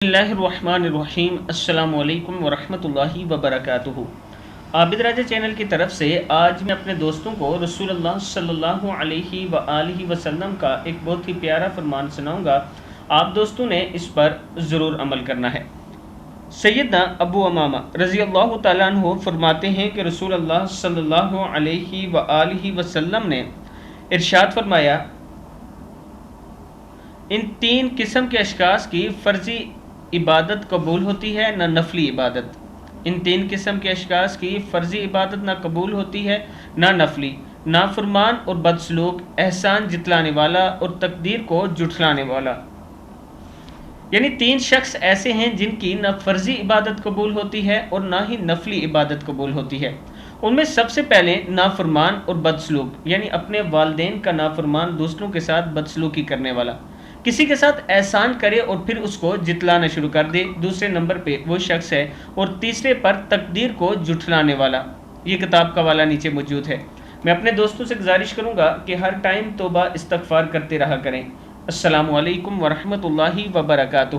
اللہ الرحمن الرحیم السلام علیکم ورحمۃ اللہ وبرکاتہ۔ عابد راجہ چینل کی طرف سے آج میں اپنے دوستوں کو رسول اللہ صلی اللہ علیہ وآلہ وسلم کا ایک بہت ہی پیارا فرمان سناؤں گا۔ آپ دوستوں نے اس پر ضرور عمل کرنا ہے۔ سیدنا ابو امامہ رضی اللہ تعالیٰ عنہ فرماتے ہیں کہ رسول اللہ صلی اللہ علیہ وآلہ وسلم نے ارشاد فرمایا، ان تین قسم کے اشخاص کی فرضی عبادت قبول ہوتی ہے نہ نفلی عبادت۔ ان تین قسم کے اشخاص کی فرضی عبادت نہ قبول ہوتی ہے نہ نفلی، نافرمان اور بدسلوک، احسان جتلانے والا اور تقدیر کو جھٹلانے والا۔ یعنی تین شخص ایسے ہیں جن کی نہ فرضی عبادت قبول ہوتی ہے اور نہ ہی نفلی عبادت قبول ہوتی ہے۔ ان میں سب سے پہلے نافرمان اور بدسلوک، یعنی اپنے والدین کا نافرمان، دوسروں کے ساتھ بدسلوکی کرنے والا، کسی کے ساتھ احسان کرے اور پھر اس کو جتلانا شروع کر دے، دوسرے نمبر پہ وہ شخص ہے، اور تیسرے پر تقدیر کو جھٹلانے والا۔ یہ کتاب کا حوالہ نیچے موجود ہے۔ میں اپنے دوستوں سے گزارش کروں گا کہ ہر ٹائم توبہ استغفار کرتے رہا کریں۔ السلام علیکم ورحمۃ اللہ وبرکاتہ۔